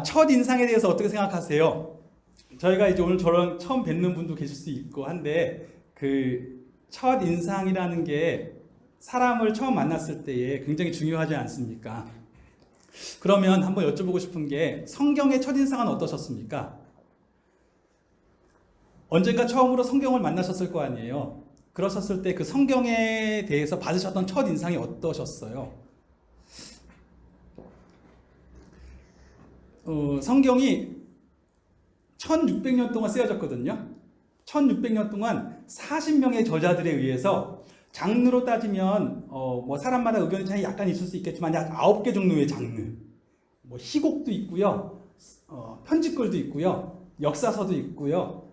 첫 인상에 대해서 어떻게 생각하세요? 저희가 이제 오늘 저랑 처음 뵙는 분도 계실 수 있고 한데, 그 첫 인상이라는 게 사람을 처음 만났을 때에 굉장히 중요하지 않습니까? 그러면 한번 여쭤보고 싶은 게, 성경의 첫 인상은 어떠셨습니까? 언젠가 처음으로 성경을 만나셨을 거 아니에요? 그러셨을 때 그 성경에 대해서 받으셨던 첫 인상이 어떠셨어요? 성경이 1600년 동안 쓰여졌거든요. 1600년 동안 40명의 저자들에 의해서, 장르로 따지면 뭐 사람마다 의견 차이 약간 있을 수 있겠지만 약 9개 종류의 장르, 뭐 희곡도 있고요, 편지글도 있고요, 역사서도 있고요,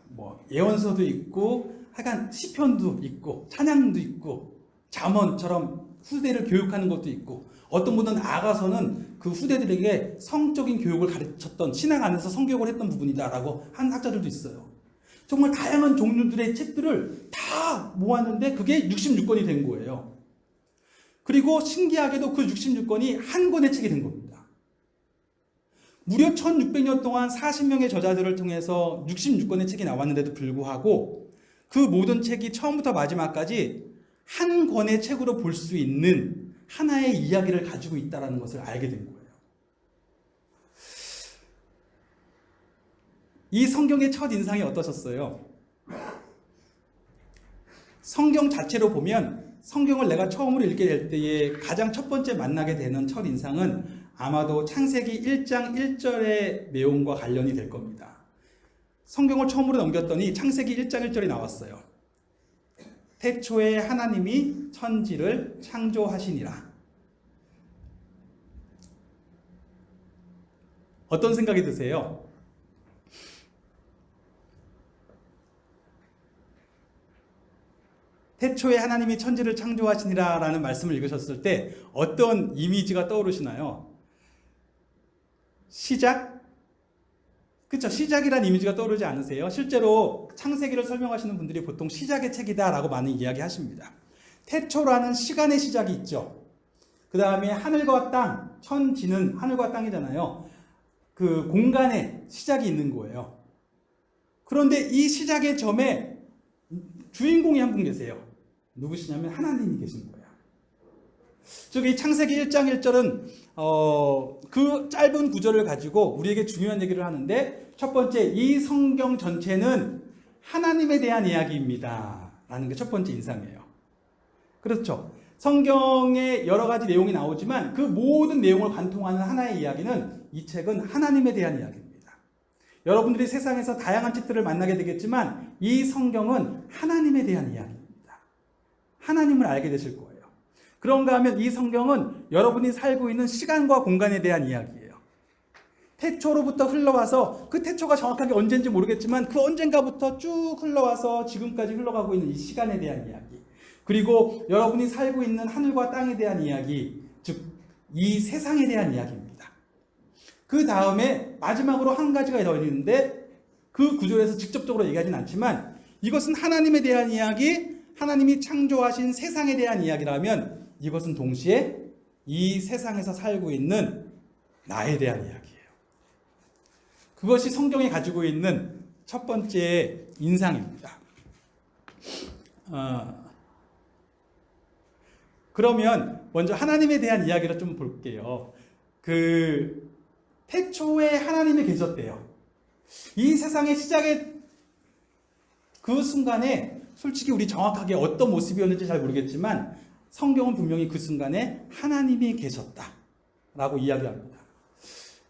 뭐 예언서도 있고, 하여간 시편도 있고, 찬양도 있고, 잠언처럼 후대를 교육하는 것도 있고, 어떤 분은 나아가서는 그 후대들에게 성적인 교육을 가르쳤던, 신앙 안에서 성교육을 했던 부분이다라고 하는 학자들도 있어요. 정말 다양한 종류들의 책들을 다 모았는데 그게 66권이 된 거예요. 그리고 신기하게도 그 66권이 한 권의 책이 된 겁니다. 무려 1600년 동안 40명의 저자들을 통해서 66권의 책이 나왔는데도 불구하고 그 모든 책이 처음부터 마지막까지 한 권의 책으로 볼 수 있는 하나의 이야기를 가지고 있다는 것을 알게 된 거예요. 이 성경의 첫 인상이 어떠셨어요? 성경 자체로 보면, 성경을 내가 처음으로 읽게 될 때에 가장 첫 번째 만나게 되는 첫 인상은 아마도 창세기 1장 1절의 내용과 관련이 될 겁니다. 성경을 처음으로 넘겼더니 창세기 1장 1절이 나왔어요. 태초에 하나님이 천지를 창조하시니라. 어떤 생각이 드세요? 태초에 하나님이 천지를 창조하시니라 라는 말씀을 읽으셨을 때 어떤 이미지가 떠오르시나요? 시작? 그쵸? 시작이란 이미지가 떠오르지 않으세요? 실제로 창세기를 설명하시는 분들이 보통 시작의 책이다 라고 많이 이야기하십니다. 태초라는 시간의 시작이 있죠. 그 다음에 하늘과 땅, 천지는 하늘과 땅이잖아요. 그 공간에 시작이 있는 거예요. 그런데 이 시작의 점에 주인공이 한 분 계세요. 누구시냐면 하나님이 계신 거예요. 즉, 이 창세기 1장 1절은 그 짧은 구절을 가지고 우리에게 중요한 얘기를 하는데, 첫 번째, 이 성경 전체는 하나님에 대한 이야기입니다 라는 게 첫 번째 인상이에요. 그렇죠? 성경에 여러 가지 내용이 나오지만 그 모든 내용을 관통하는 하나의 이야기는, 이 책은 하나님에 대한 이야기입니다. 여러분들이 세상에서 다양한 책들을 만나게 되겠지만 이 성경은 하나님에 대한 이야기입니다. 하나님을 알게 되실 거예요. 그런가 하면 이 성경은 여러분이 살고 있는 시간과 공간에 대한 이야기예요. 태초로부터 흘러와서, 그 태초가 정확하게 언제인지 모르겠지만 그 언젠가부터 쭉 흘러와서 지금까지 흘러가고 있는 이 시간에 대한 이야기, 그리고 여러분이 살고 있는 하늘과 땅에 대한 이야기, 즉 이 세상에 대한 이야기입니다. 그 다음에 마지막으로 한 가지가 더 있는데, 그 구절에서 직접적으로 얘기하진 않지만 이것은 하나님에 대한 이야기, 하나님이 창조하신 세상에 대한 이야기라면 이것은 동시에 이 세상에서 살고 있는 나에 대한 이야기예요. 그것이 성경이 가지고 있는 첫 번째 인상입니다. 그러면 먼저 하나님에 대한 이야기를 좀 볼게요. 그 태초에 하나님이 계셨대요. 이 세상의 시작의 그 순간에 솔직히 우리 정확하게 어떤 모습이었는지 잘 모르겠지만 성경은 분명히 그 순간에 하나님이 계셨다라고 이야기합니다.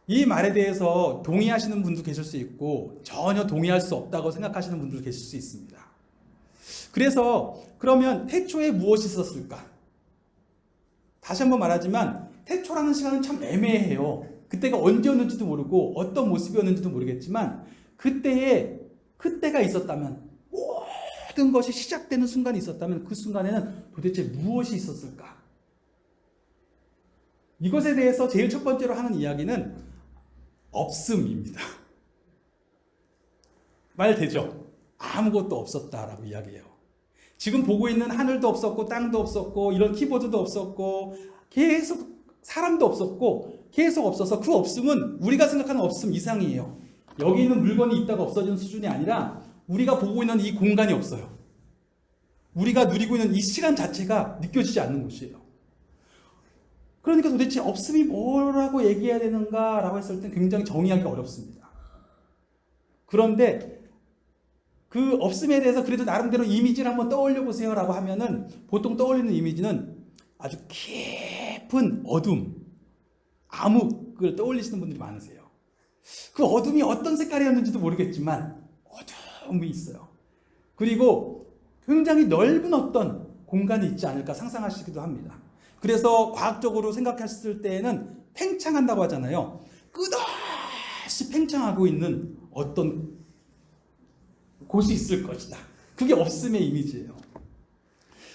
이 말에 대해서 동의하시는 분도 계실 수 있고 전혀 동의할 수 없다고 생각하시는 분도 계실 수 있습니다. 그래서 그러면 태초에 무엇이 있었을까? 다시 한번 말하지만 태초라는 시간은 참 애매해요. 그때가 언제였는지도 모르고 어떤 모습이었는지도 모르겠지만 그때가 있었다면, 모든 것이 시작되는 순간이 있었다면 그 순간에는 도대체 무엇이 있었을까? 이것에 대해서 제일 첫 번째로 하는 이야기는 없음입니다. 말 되죠? 아무것도 없었다라고 이야기해요. 지금 보고 있는 하늘도 없었고 땅도 없었고 이런 키보드도 없었고 계속 사람도 없었고 계속 없어서 그 없음은 우리가 생각하는 없음 이상이에요. 여기 있는 물건이 있다가 없어지는 수준이 아니라 우리가 보고 있는 이 공간이 없어요. 우리가 누리고 있는 이 시간 자체가 느껴지지 않는 곳이에요. 그러니까 도대체 없음이 뭐라고 얘기해야 되는가라고 했을 때 굉장히 정의하기가 어렵습니다. 그런데 그 없음에 대해서 그래도 나름대로 이미지를 한번 떠올려 보세요라고 하면은 보통 떠올리는 이미지는 아주 깊은 어둠, 암흑을 떠올리시는 분들이 많으세요. 그 어둠이 어떤 색깔이었는지도 모르겠지만 어둠이 있어요. 그리고 굉장히 넓은 어떤 공간이 있지 않을까 상상하시기도 합니다. 그래서 과학적으로 생각했을 때에는 팽창한다고 하잖아요. 끝없이 팽창하고 있는 어떤 곳이 있을 것이다. 그게 없음의 이미지예요.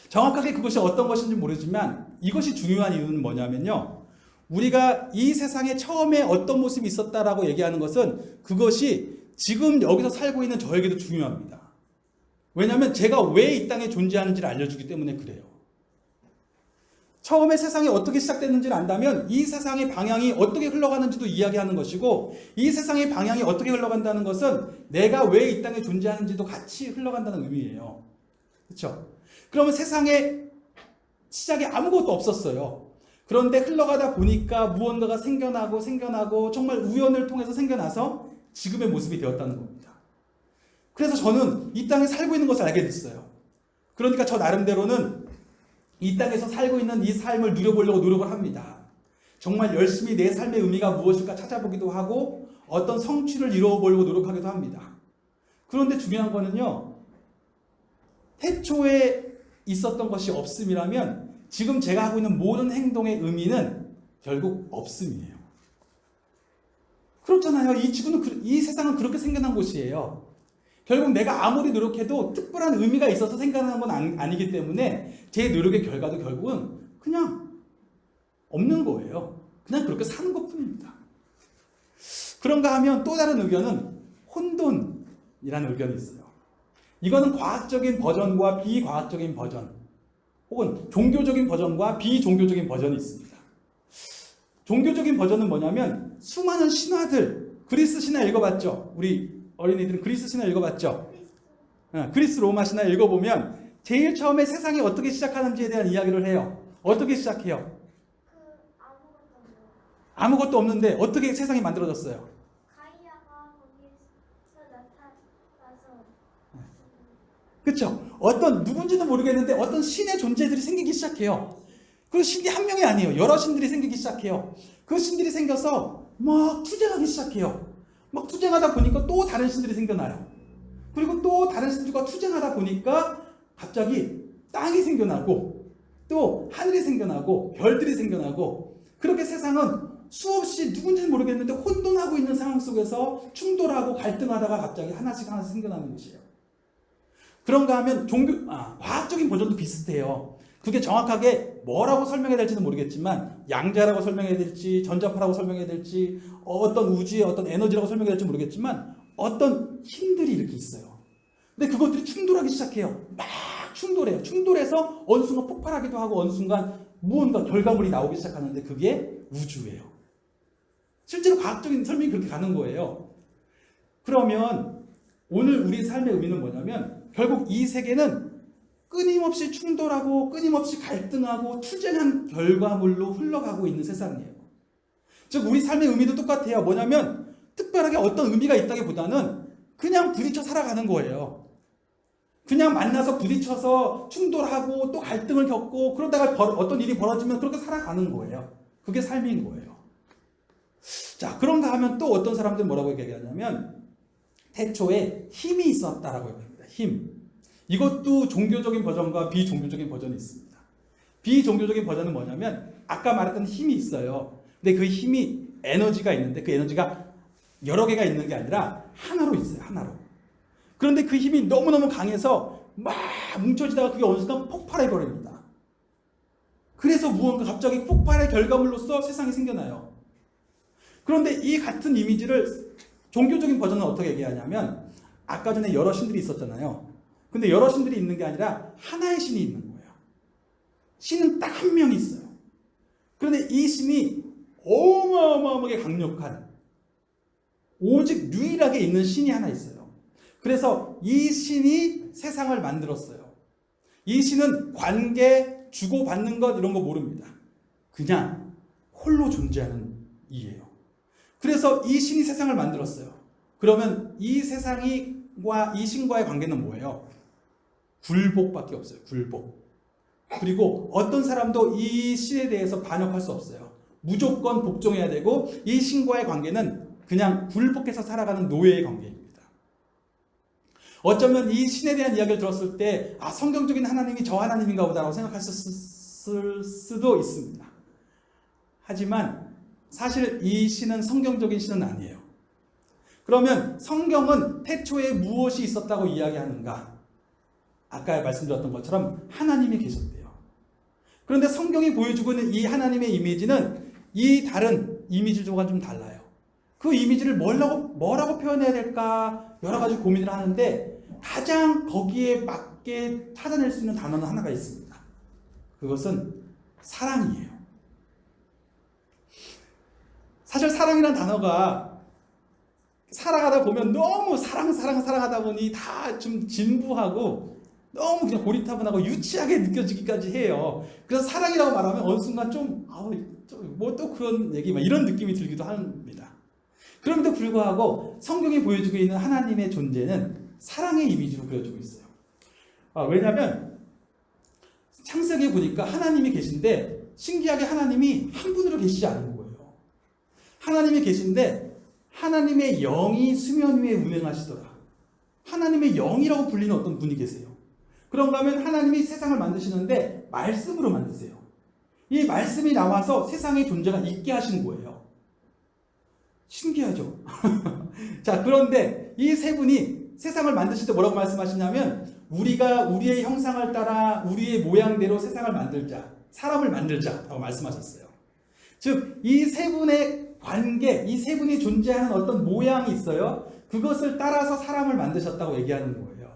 정확하게 그것이 어떤 것인지 모르지만 이것이 중요한 이유는 뭐냐면요. 우리가 이 세상에 처음에 어떤 모습이 있었다라고 얘기하는 것은 그것이 지금 여기서 살고 있는 저에게도 중요합니다. 왜냐하면 제가 왜 이 땅에 존재하는지를 알려주기 때문에 그래요. 처음에 세상이 어떻게 시작됐는지를 안다면 이 세상의 방향이 어떻게 흘러가는지도 이야기하는 것이고 이 세상의 방향이 어떻게 흘러간다는 것은 내가 왜 이 땅에 존재하는지도 같이 흘러간다는 의미예요. 그렇죠? 그러면 세상에 시작에 아무것도 없었어요. 그런데 흘러가다 보니까 무언가가 생겨나고 정말 우연을 통해서 생겨나서 지금의 모습이 되었다는 겁니다. 그래서 저는 이 땅에 살고 있는 것을 알게 됐어요. 그러니까 저 나름대로는 이 땅에서 살고 있는 이 삶을 누려보려고 노력을 합니다. 정말 열심히 내 삶의 의미가 무엇일까 찾아보기도 하고 어떤 성취를 이루어보려고 노력하기도 합니다. 그런데 중요한 거는요. 태초에 있었던 것이 없음이라면 지금 제가 하고 있는 모든 행동의 의미는 결국 없음이에요. 그렇잖아요. 이 세상은 그렇게 생겨난 곳이에요. 결국 내가 아무리 노력해도 특별한 의미가 있어서 생겨나는 건 아니기 때문에 제 노력의 결과도 결국은 그냥 없는 거예요. 그냥 그렇게 사는 것뿐입니다. 그런가 하면 또 다른 의견은 혼돈이라는 의견이 있어요. 이거는 과학적인 버전과 비과학적인 버전 혹은 종교적인 버전과 비종교적인 버전이 있습니다. 종교적인 버전은 뭐냐면 수많은 신화들, 그리스 신화 읽어봤죠? 우리 어린이들은 그리스 신화 읽어봤죠? 그리스 로마 신화 읽어보면 제일 처음에 세상이 어떻게 시작하는지에 대한 이야기를 해요. 어떻게 시작해요? 아무것도 없는데 어떻게 세상이 만들어졌어요? 가이아가 거기서 나타나서 그렇죠? 누군지도 모르겠는데 어떤 신의 존재들이 생기기 시작해요. 그 신이 한 명이 아니에요. 여러 신들이 생기기 시작해요. 그 신들이 생겨서 막 투쟁하기 시작해요. 막 투쟁하다 보니까 또 다른 신들이 생겨나요. 그리고 또 다른 신들과 투쟁하다 보니까 갑자기 땅이 생겨나고 또 하늘이 생겨나고 별들이 생겨나고 그렇게 세상은 수없이 누군지는 모르겠는데 혼돈하고 있는 상황 속에서 충돌하고 갈등하다가 갑자기 하나씩 생겨나는 것이에요. 그런가 하면 과학적인 버전도 비슷해요. 그게 정확하게 뭐라고 설명해야 될지는 모르겠지만 양자라고 설명해야 될지 전자파라고 설명해야 될지 어떤 우주의 어떤 에너지라고 설명해야 될지 모르겠지만 어떤 힘들이 이렇게 있어요. 근데 그것들이 충돌하기 시작해요. 막 충돌해요. 충돌해서 어느 순간 폭발하기도 하고 어느 순간 무언가 결과물이 나오기 시작하는데 그게 우주예요. 실제로 과학적인 설명이 그렇게 가는 거예요. 그러면 오늘 우리 삶의 의미는 뭐냐면 결국 이 세계는 끊임없이 충돌하고 끊임없이 갈등하고 투쟁한 결과물로 흘러가고 있는 세상이에요. 즉 우리 삶의 의미도 똑같아요. 뭐냐면 특별하게 어떤 의미가 있다기보다는 그냥 부딪혀 살아가는 거예요. 그냥 만나서 부딪혀서 충돌하고 또 갈등을 겪고 그러다가 어떤 일이 벌어지면 그렇게 살아가는 거예요. 그게 삶인 거예요. 자, 그런가 하면 또 어떤 사람들은 뭐라고 얘기하냐면 태초에 힘이 있었다라고 얘기합니다. 힘. 이것도 종교적인 버전과 비종교적인 버전이 있습니다. 비종교적인 버전은 뭐냐면 아까 말했던 힘이 있어요. 근데 그 힘이 에너지가 있는데 그 에너지가 여러 개가 있는 게 아니라 하나로 있어요. 하나로. 그런데 그 힘이 너무너무 강해서 막 뭉쳐지다가 그게 어느 순간 폭발해버립니다. 그래서 무언가 갑자기 폭발의 결과물로서 세상이 생겨나요. 그런데 이 같은 이미지를 종교적인 버전은 어떻게 얘기하냐면 아까 전에 여러 신들이 있었잖아요. 근데 여러 신들이 있는 게 아니라 하나의 신이 있는 거예요. 신은 딱 한 명이 있어요. 그런데 이 신이 어마어마하게 강력한 오직 유일하게 있는 신이 하나 있어요. 그래서 이 신이 세상을 만들었어요. 이 신은 관계, 주고받는 것 이런 거 모릅니다. 그냥 홀로 존재하는 이예요. 그래서 이 신이 세상을 만들었어요. 그러면 이 세상과 이 신과의 관계는 뭐예요? 굴복밖에 없어요. 굴복. 그리고 어떤 사람도 이 신에 대해서 반역할 수 없어요. 무조건 복종해야 되고 이 신과의 관계는 그냥 굴복해서 살아가는 노예의 관계입니다. 어쩌면 이 신에 대한 이야기를 들었을 때 성경적인 하나님이 저 하나님인가 보다라고 생각했을 수도 있습니다. 하지만 사실 이 신은 성경적인 신은 아니에요. 그러면 성경은 태초에 무엇이 있었다고 이야기하는가? 아까 말씀드렸던 것처럼 하나님이 계셨대요. 그런데 성경이 보여주고 있는 이 하나님의 이미지는 이 다른 이미지들과 좀 달라요. 그 이미지를 뭐라고 표현해야 될까 여러 가지 고민을 하는데 가장 거기에 맞게 찾아낼 수 있는 단어는 하나가 있습니다. 그것은 사랑이에요. 사실 사랑이라는 단어가 살아가다 보면 너무 사랑하다 보니 다 좀 진부하고 너무 그냥 고리타분하고 유치하게 느껴지기까지 해요. 그래서 사랑이라고 말하면 어느 순간 뭐 또 그런 얘기 막 이런 느낌이 들기도 합니다. 그럼에도 불구하고 성경이 보여주고 있는 하나님의 존재는 사랑의 이미지로 그려주고 있어요. 왜냐하면 창세기에 보니까 하나님이 계신데 신기하게 하나님이 한 분으로 계시지 않은 거예요. 하나님이 계신데 하나님의 영이 수면 위에 운행하시더라. 하나님의 영이라고 불리는 어떤 분이 계세요. 그런가 하면 하나님이 세상을 만드시는데 말씀으로 만드세요. 이 말씀이 나와서 세상의 존재가 있게 하시는 거예요. 신기하죠? 자, 그런데 이 세 분이 세상을 만드실 때 뭐라고 말씀하시냐면 우리가 우리의 형상을 따라 우리의 모양대로 세상을 만들자, 사람을 만들자라고 말씀하셨어요. 즉, 이 세 분의 관계, 이 세 분이 존재하는 어떤 모양이 있어요. 그것을 따라서 사람을 만드셨다고 얘기하는 거예요.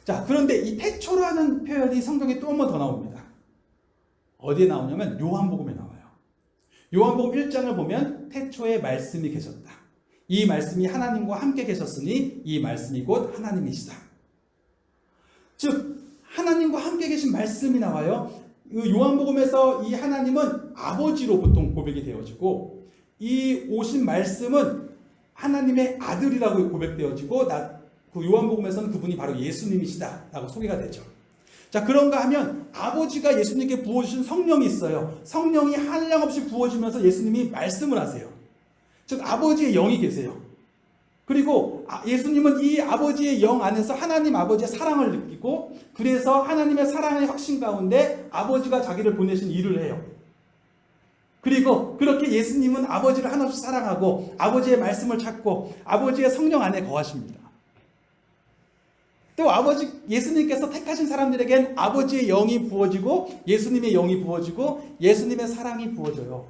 자, 그런데 이 태초라는 표현이 성경에 또 한 번 더 나옵니다. 어디에 나오냐면 요한복음에 나와요. 요한복음 1장을 보면 태초에 말씀이 계셨다. 이 말씀이 하나님과 함께 계셨으니 이 말씀이 곧 하나님이시다. 즉 하나님과 함께 계신 말씀이 나와요. 요한복음에서 이 하나님은 아버지로 보통 고백이 되어지고 이 오신 말씀은 하나님의 아들이라고 고백되어지고 그 요한복음에서는 그분이 바로 예수님이시다라고 소개가 되죠. 자, 그런가 하면 아버지가 예수님께 부어주신 성령이 있어요. 성령이 한량없이 부어주면서 예수님이 말씀을 하세요. 즉 아버지의 영이 계세요. 그리고 예수님은 이 아버지의 영 안에서 하나님 아버지의 사랑을 느끼고 그래서 하나님의 사랑의 확신 가운데 아버지가 자기를 보내신 일을 해요. 그리고 그렇게 예수님은 아버지를 한없이 사랑하고 아버지의 말씀을 찾고 아버지의 성령 안에 거하십니다. 또 예수님께서 택하신 사람들에겐 아버지의 영이 부어지고 예수님의 영이 부어지고 예수님의 사랑이 부어져요.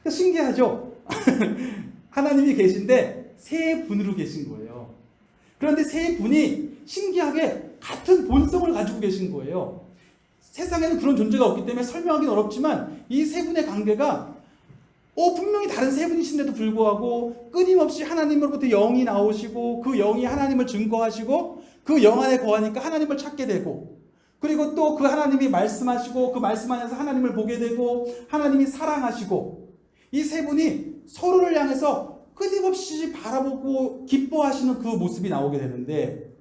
신기하죠? 하나님이 계신데 세 분으로 계신 거예요. 그런데 세 분이 신기하게 같은 본성을 가지고 계신 거예요. 세상에는 그런 존재가 없기 때문에 설명하기는 어렵지만 이 세 분의 관계가 분명히 다른 세 분이신데도 불구하고 끊임없이 하나님으로부터 영이 나오시고 그 영이 하나님을 증거하시고 그 영 안에 거하니까 하나님을 찾게 되고 그리고 또 그 하나님이 말씀하시고 그 말씀 안에서 하나님을 보게 되고 하나님이 사랑하시고 이 세 분이 서로를 향해서 끊임없이 바라보고 기뻐하시는 그 모습이 나오게 되는데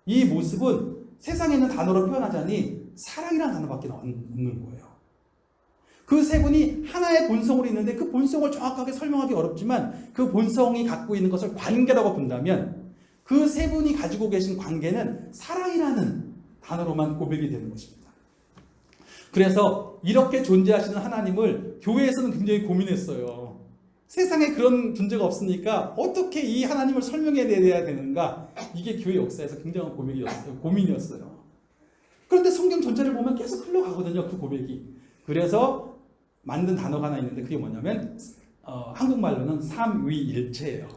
이 모습은 세상에 있는 단어로 표현하자니 사랑이라는 단어밖에 없는 거예요. 그 세 분이 하나의 본성으로 있는데 그 본성을 정확하게 설명하기 어렵지만 그 본성이 갖고 있는 것을 관계라고 본다면 그 세 분이 가지고 계신 관계는 사랑이라는 단어로만 고백이 되는 것입니다. 그래서 이렇게 존재하시는 하나님을 교회에서는 굉장히 고민했어요. 세상에 그런 존재가 없으니까 어떻게 이 하나님을 설명해내야 되는가? 이게 교회 역사에서 굉장한 고민이었어요. 그런데 성경 전체를 보면 계속 흘러가거든요, 그 고백이. 그래서 만든 단어가 하나 있는데 그게 뭐냐면 한국말로는 삼위일체예요.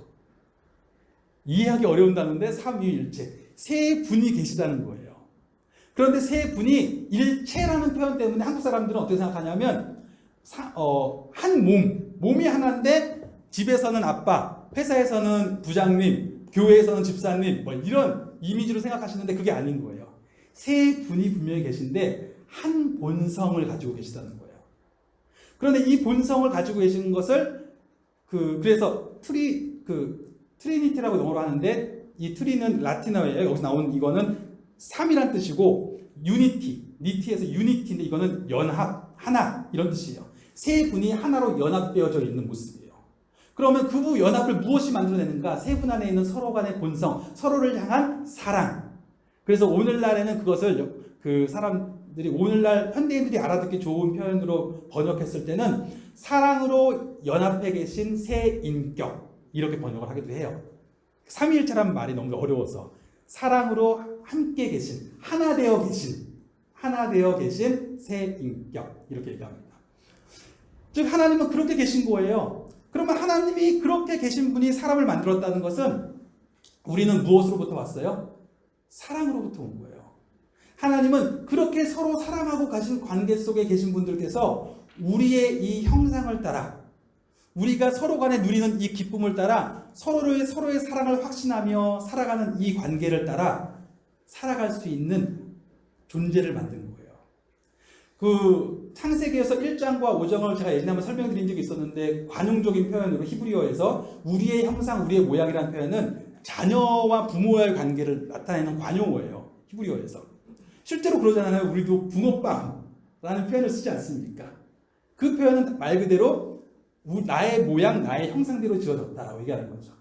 이해하기 어려운 단어인데 삼위일체. 세 분이 계시다는 거예요. 그런데 세 분이 일체라는 표현 때문에 한국 사람들은 어떻게 생각하냐면 한 몸이 하나인데 집에서는 아빠, 회사에서는 부장님, 교회에서는 집사님 뭐 이런 이미지로 생각하시는데 그게 아닌 거예요. 세 분이 분명히 계신데 한 본성을 가지고 계시다는 거예요. 그런데 이 본성을 가지고 계시는 것을 그래서 트리니티라고 영어로 하는데 이 트리는 라틴어예요. 여기서 나온 이거는 3이란 뜻이고 니티에서 유니티인데 이거는 연합, 하나 이런 뜻이에요. 세 분이 하나로 연합되어져 있는 모습이에요. 그러면 그 연합을 무엇이 만들어내는가? 세 분 안에 있는 서로 간의 본성, 서로를 향한 사랑. 그래서 오늘날에는 그것을 그 사람들이 오늘날 현대인들이 알아듣기 좋은 표현으로 번역했을 때는 사랑으로 연합해 계신 세 인격 이렇게 번역을 하기도 해요. 삼위일체라는 말이 너무 어려워서 사랑으로 함께 계신 하나 되어 계신 세 인격 이렇게 얘기합니다. 즉 하나님은 그렇게 계신 거예요. 그러면 하나님이 그렇게 계신 분이 사람을 만들었다는 것은 우리는 무엇으로부터 왔어요? 사랑으로부터 온 거예요. 하나님은 그렇게 서로 사랑하고 가신 관계 속에 계신 분들께서 우리의 이 형상을 따라 우리가 서로 간에 누리는 이 기쁨을 따라 서로의 사랑을 확신하며 살아가는 이 관계를 따라 살아갈 수 있는 존재를 만든 거예요. 그 창세기에서 1장과 5장을 제가 예전에 한번 설명드린 적이 있었는데 관용적인 표현으로 히브리어에서 우리의 형상, 우리의 모양이라는 표현은 자녀와 부모와의 관계를 나타내는 관용어예요. 히브리어에서. 실제로 그러잖아요. 우리도 붕어빵라는 표현을 쓰지 않습니까? 그 표현은 말 그대로 나의 모양, 나의 형상대로 지어졌다라고 얘기하는 거죠.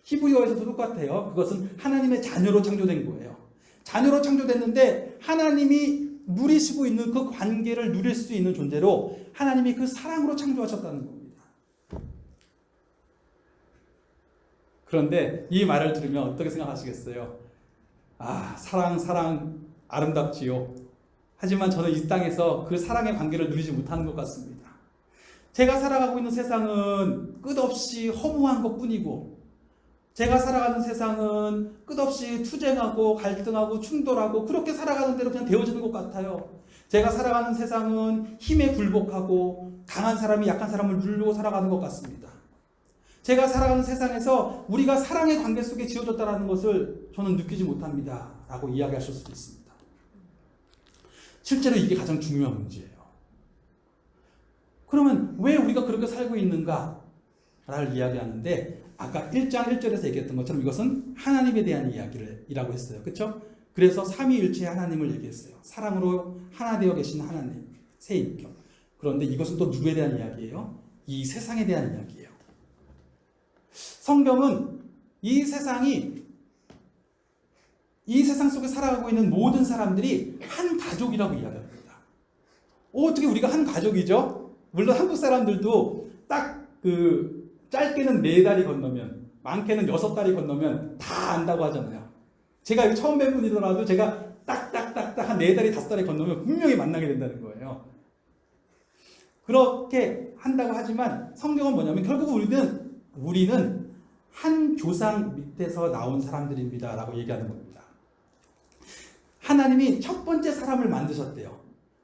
히브리어에서도 똑같아요. 그것은 하나님의 자녀로 창조된 거예요. 자녀로 창조됐는데 하나님이 누리시고 있는 그 관계를 누릴 수 있는 존재로 하나님이 그 사랑으로 창조하셨다는 겁니다. 그런데 이 말을 들으면 어떻게 생각하시겠어요? 아, 사랑 아름답지요. 하지만 저는 이 땅에서 그 사랑의 관계를 누리지 못하는 것 같습니다. 제가 살아가고 있는 세상은 끝없이 허무한 것뿐이고 제가 살아가는 세상은 끝없이 투쟁하고 갈등하고 충돌하고 그렇게 살아가는 대로 그냥 되어지는 것 같아요. 제가 살아가는 세상은 힘에 굴복하고 강한 사람이 약한 사람을 누르고 살아가는 것 같습니다. 제가 살아가는 세상에서 우리가 사랑의 관계 속에 지어졌다는 것을 저는 느끼지 못합니다. 라고 이야기하실 수도 있습니다. 실제로 이게 가장 중요한 문제예요. 그러면 왜 우리가 그렇게 살고 있는가? 라를 이야기하는데 아까 1장 1절에서 얘기했던 것처럼 이것은 하나님에 대한 이야기라고 했어요. 그렇죠? 그래서 삼위일체의 하나님을 얘기했어요. 사랑으로 하나 되어 계신 하나님, 세 인격. 그런데 이것은 또 누구에 대한 이야기예요? 이 세상에 대한 이야기예요. 성경은 이 세상 속에 살아가고 있는 모든 사람들이 한 가족이라고 이야기합니다. 어떻게 우리가 한 가족이죠? 물론 한국 사람들도 딱 짧게는 4달이 건너면 많게는 6달이 건너면 다 안다고 하잖아요. 제가 처음 뵌 분이더라도 제가 딱딱딱딱 한 4달이 5달이 건너면 분명히 만나게 된다는 거예요. 그렇게 한다고 하지만 성경은 뭐냐면 결국 우리는 한 조상 밑에서 나온 사람들입니다 라고 얘기하는 겁니다. 하나님이 첫 번째 사람을 만드셨대요.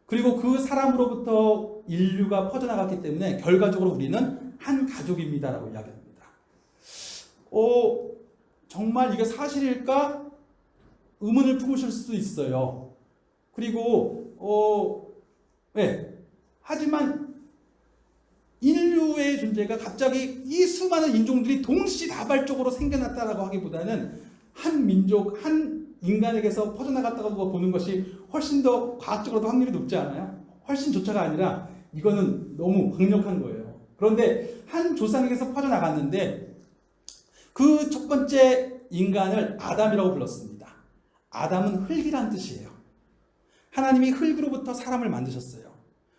그리고 그 사람으로부터 인류가 퍼져나갔기 때문에 결과적으로 우리는 한 가족입니다 라고 이야기합니다. 정말 이게 사실일까? 의문을 품으실 수도 있어요. 그리고 하지만 인류의 존재가 갑자기 이 수많은 인종들이 동시다발적으로 생겨났다라고 하기보다는 한 민족, 한 인간에게서 퍼져나갔다고 보는 것이 훨씬 더 과학적으로도 확률이 높지 않아요? 훨씬 조차가 아니라 이거는 너무 강력한 거예요. 그런데 한 조상에게서 퍼져나갔는데 그 첫 번째 인간을 아담이라고 불렀습니다. 아담은 흙이란 뜻이에요. 하나님이 흙으로부터 사람을 만드셨어요.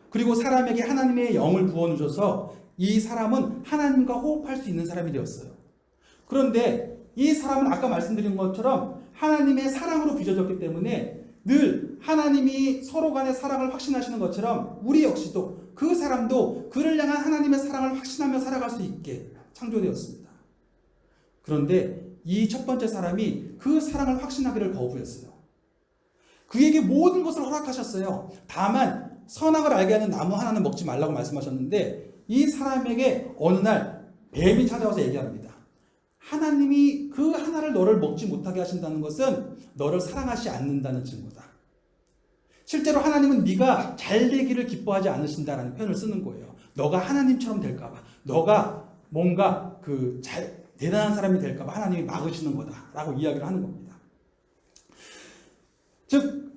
그리고 사람에게 하나님의 영을 부어주셔서 이 사람은 하나님과 호흡할 수 있는 사람이 되었어요. 그런데 이 사람은 아까 말씀드린 것처럼 하나님의 사랑으로 빚어졌기 때문에 늘 하나님이 서로 간의 사랑을 확신하시는 것처럼 우리 역시도 그 사람도 그를 향한 하나님의 사랑을 확신하며 살아갈 수 있게 창조되었습니다. 그런데 이 첫 번째 사람이 그 사랑을 확신하기를 거부했어요. 그에게 모든 것을 허락하셨어요. 다만 선악을 알게 하는 나무 하나는 먹지 말라고 말씀하셨는데 이 사람에게 어느 날 뱀이 찾아와서 얘기합니다. 하나님이 그 하나를 너를 먹지 못하게 하신다는 것은 너를 사랑하지 않는다는 증거다. 실제로 하나님은 네가 잘 되기를 기뻐하지 않으신다라는 표현을 쓰는 거예요. 너가 하나님처럼 될까 봐. 너가 뭔가 대단한 사람이 될까 봐 하나님이 막으시는 거다라고 이야기를 하는 겁니다. 즉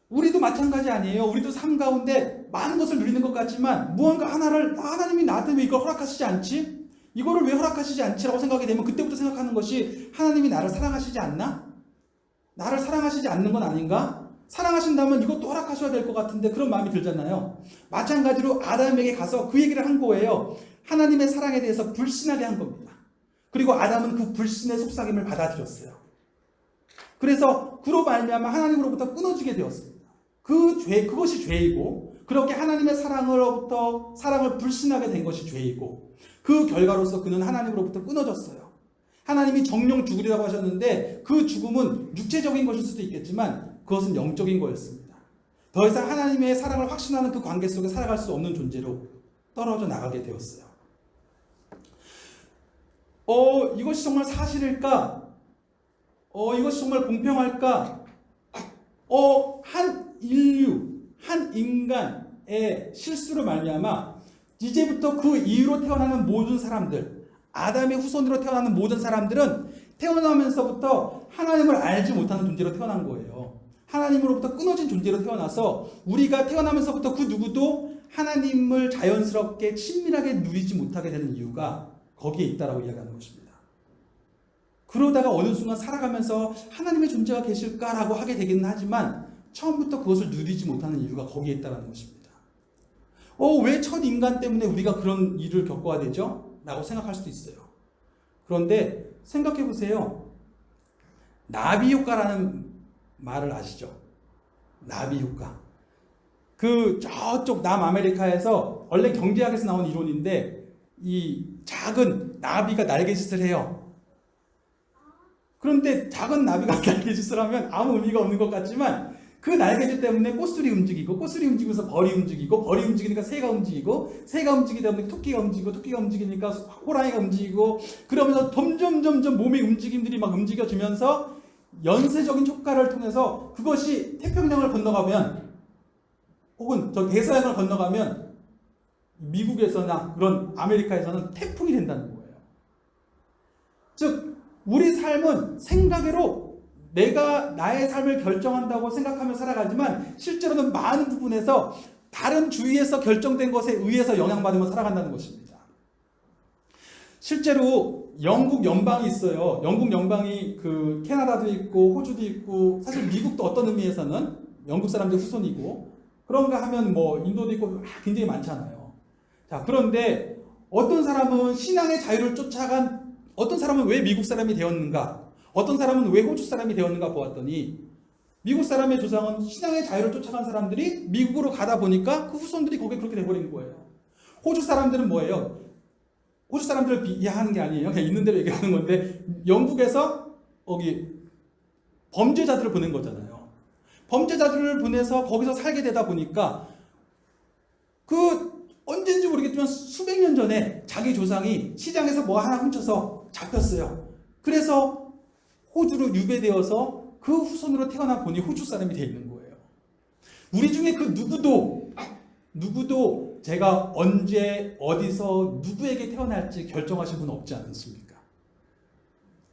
우리도 마찬가지 아니에요. 우리도 삶 가운데 많은 것을 누리는 것 같지만 무언가 하나를 하나님이 나한테 왜 이걸 허락하시지 않지? 이거를 왜 허락하시지 않지라고 생각이 되면 그때부터 생각하는 것이 하나님이 나를 사랑하시지 않나? 나를 사랑하시지 않는 건 아닌가? 사랑하신다면 이것도 허락하셔야 될 것 같은데 그런 마음이 들잖아요. 마찬가지로 아담에게 가서 그 얘기를 한 거예요. 하나님의 사랑에 대해서 불신하게 한 겁니다. 그리고 아담은 그 불신의 속삭임을 받아들였어요. 그래서 그로 말미암아 하나님으로부터 끊어지게 되었습니다. 그것이 죄이고 그렇게 하나님의 사랑을 불신하게 된 것이 죄이고 그 결과로서 그는 하나님으로부터 끊어졌어요. 하나님이 정령 죽으리라고 하셨는데 그 죽음은 육체적인 것일 수도 있겠지만 그것은 영적인 거였습니다. 더 이상 하나님의 사랑을 확신하는 그 관계 속에 살아갈 수 없는 존재로 떨어져 나가게 되었어요. 이것이 정말 사실일까? 이것이 정말 공평할까? 한 인간의 실수로 말미암아 이제부터 그 이후로 태어나는 모든 사람들, 아담의 후손으로 태어나는 모든 사람들은 태어나면서부터 하나님을 알지 못하는 존재로 태어난 거예요. 하나님으로부터 끊어진 존재로 태어나서 우리가 태어나면서부터 그 누구도 하나님을 자연스럽게 친밀하게 누리지 못하게 되는 이유가 거기에 있다라고 이야기하는 것입니다. 그러다가 어느 순간 살아가면서 하나님의 존재가 계실까라고 하게 되기는 하지만 처음부터 그것을 누리지 못하는 이유가 거기에 있다는 것입니다. 왜 첫 인간 때문에 우리가 그런 일을 겪어야 되죠? 라고 생각할 수도 있어요. 그런데 생각해 보세요. 나비 효과라는 말을 아시죠? 나비 효과. 저쪽 남아메리카에서 원래 경제학에서 나온 이론인데 이 작은 나비가 날개짓을 해요. 그런데 작은 나비가 날개짓을 하면 아무 의미가 없는 것 같지만 그 날개짓 때문에 꽃술이 움직이고 꽃술이 움직이면서 벌이 움직이고 벌이 움직이니까 새가 움직이고 새가 움직이다 보니 토끼가 움직이고 토끼가 움직이니까 호랑이가 움직이고 그러면서 점점 몸의 움직임들이 막 움직여지면서 연쇄적인 효과를 통해서 그것이 태평양을 건너가면 혹은 저 대서양을 건너가면 미국에서나 그런 아메리카에서는 태풍이 된다는 거예요. 즉 우리 삶은 생각으로 내가 나의 삶을 결정한다고 생각하며 살아가지만 실제로는 많은 부분에서 다른 주위에서 결정된 것에 의해서 영향받으며 살아간다는 것입니다. 실제로 영국 연방이 있어요. 영국 연방이 캐나다도 있고 호주도 있고 사실 미국도 어떤 의미에서는 영국 사람들 후손이고 그런가 하면 인도도 있고 굉장히 많잖아요. 자, 그런데 어떤 사람은 신앙의 자유를 쫓아간 어떤 사람은 왜 미국 사람이 되었는가? 어떤 사람은 왜 호주 사람이 되었는가 보았더니 미국 사람의 조상은 신앙의 자유를 쫓아간 사람들이 미국으로 가다 보니까 그 후손들이 거기에 그렇게 돼버린 거예요. 호주 사람들은 뭐예요? 호주 사람들을 비하하는 게 아니에요. 그냥 있는 대로 얘기하는 건데 영국에서 범죄자들을 보낸 거잖아요. 범죄자들을 보내서 거기서 살게 되다 보니까 언젠지 모르겠지만 수백 년 전에 자기 조상이 시장에서 뭐 하나 훔쳐서 잡혔어요. 그래서 호주로 유배되어서 그 후손으로 태어나 보니 호주 사람이 돼 있는 거예요. 우리 중에 그 누구도 제가 언제 어디서 누구에게 태어날지 결정하신 분 없지 않습니까?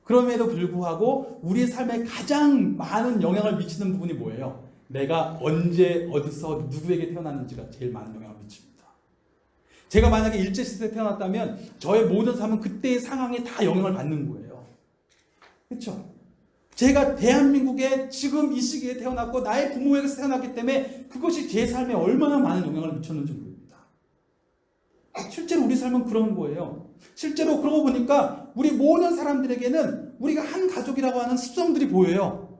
그럼에도 불구하고 우리의 삶에 가장 많은 영향을 미치는 부분이 뭐예요? 내가 언제 어디서 누구에게 태어났는지가 제일 많은 영향을 미칩니다. 제가 만약에 일제시대에 태어났다면 저의 모든 삶은 그때의 상황에 다 영향을 받는 거예요. 그렇죠? 제가 대한민국에 지금 이 시기에 태어났고 나의 부모에게서 태어났기 때문에 그것이 제 삶에 얼마나 많은 영향을 미쳤는지 모릅니다. 실제로 우리 삶은 그런 거예요. 실제로 그러고 보니까 우리 모든 사람들에게는 우리가 한 가족이라고 하는 습성들이 보여요.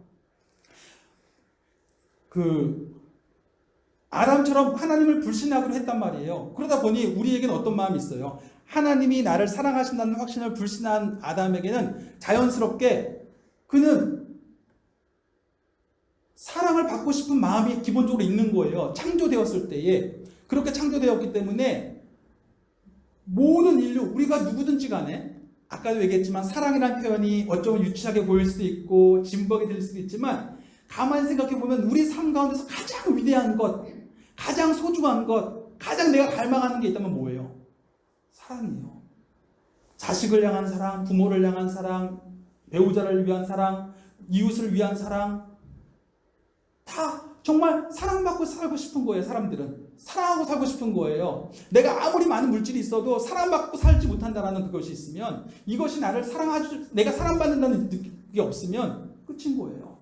아담처럼 하나님을 불신하기로 했단 말이에요. 그러다 보니 우리에게는 어떤 마음이 있어요? 하나님이 나를 사랑하신다는 확신을 불신한 아담에게는 자연스럽게 그는 사랑을 받고 싶은 마음이 기본적으로 있는 거예요. 창조되었을 때에. 그렇게 창조되었기 때문에 모든 인류, 우리가 누구든지 간에 아까도 얘기했지만 사랑이라는 표현이 어쩌면 유치하게 보일 수도 있고 진부하게 들릴 수도 있지만 가만히 생각해 보면 우리 삶 가운데서 가장 위대한 것, 가장 소중한 것, 가장 내가 갈망하는 게 있다면 뭐예요? 사랑이에요. 자식을 향한 사랑, 부모를 향한 사랑, 배우자를 위한 사랑, 이웃을 위한 사랑, 다 정말 사랑받고 살고 싶은 거예요. 사람들은 사랑하고 살고 싶은 거예요. 내가 아무리 많은 물질이 있어도 사랑받고 살지 못한다라는 그것이 있으면, 이것이 나를 사랑하지, 내가 사랑받는다는 게 없으면 끝인 거예요.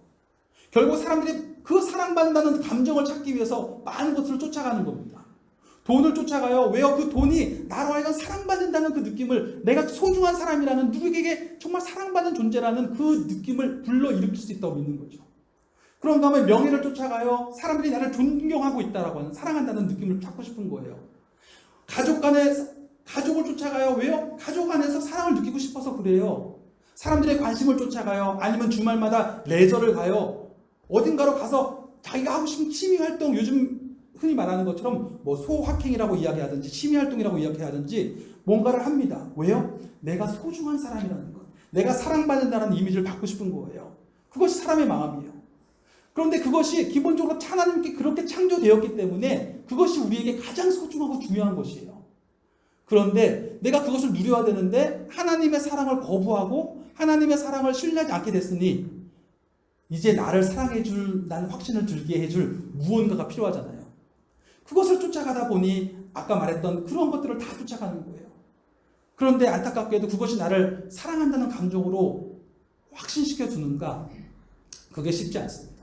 결국 사람들이 그 사랑받는다는 감정을 찾기 위해서 많은 것을 쫓아가는 겁니다. 돈을 쫓아가요. 왜요? 그 돈이 나로 하여금 사랑받는다는 그 느낌을, 내가 소중한 사람이라는, 누구에게 정말 사랑받는 존재라는 그 느낌을 불러일으킬 수 있다고 믿는 거죠. 그런 다음에 명예를 쫓아가요. 사람들이 나를 존경하고 있다라고 하는, 사랑한다는 느낌을 찾고 싶은 거예요. 가족을 쫓아가요. 왜요? 가족 안에서 사랑을 느끼고 싶어서 그래요. 사람들의 관심을 쫓아가요. 아니면 주말마다 레저를 가요. 어딘가로 가서 자기가 하고 싶은 취미 활동, 요즘 흔히 말하는 것처럼 뭐 소확행이라고 이야기하든지 취미 활동이라고 이야기하든지 뭔가를 합니다. 왜요? 내가 소중한 사람이라는 것, 내가 사랑받는다는 이미지를 받고 싶은 거예요. 그것이 사람의 마음이에요. 그런데 그것이 기본적으로 하나님께 그렇게 창조되었기 때문에 그것이 우리에게 가장 소중하고 중요한 것이에요. 그런데 내가 그것을 누려야 되는데 하나님의 사랑을 거부하고 하나님의 사랑을 신뢰하지 않게 됐으니 이제 나를 사랑해 줄, 나는 확신을 들게 해줄 무언가가 필요하잖아요. 그것을 쫓아가다 보니 아까 말했던 그런 것들을 다 쫓아가는 거예요. 그런데 안타깝게도 그것이 나를 사랑한다는 감정으로 확신시켜 주는가? 그게 쉽지 않습니다.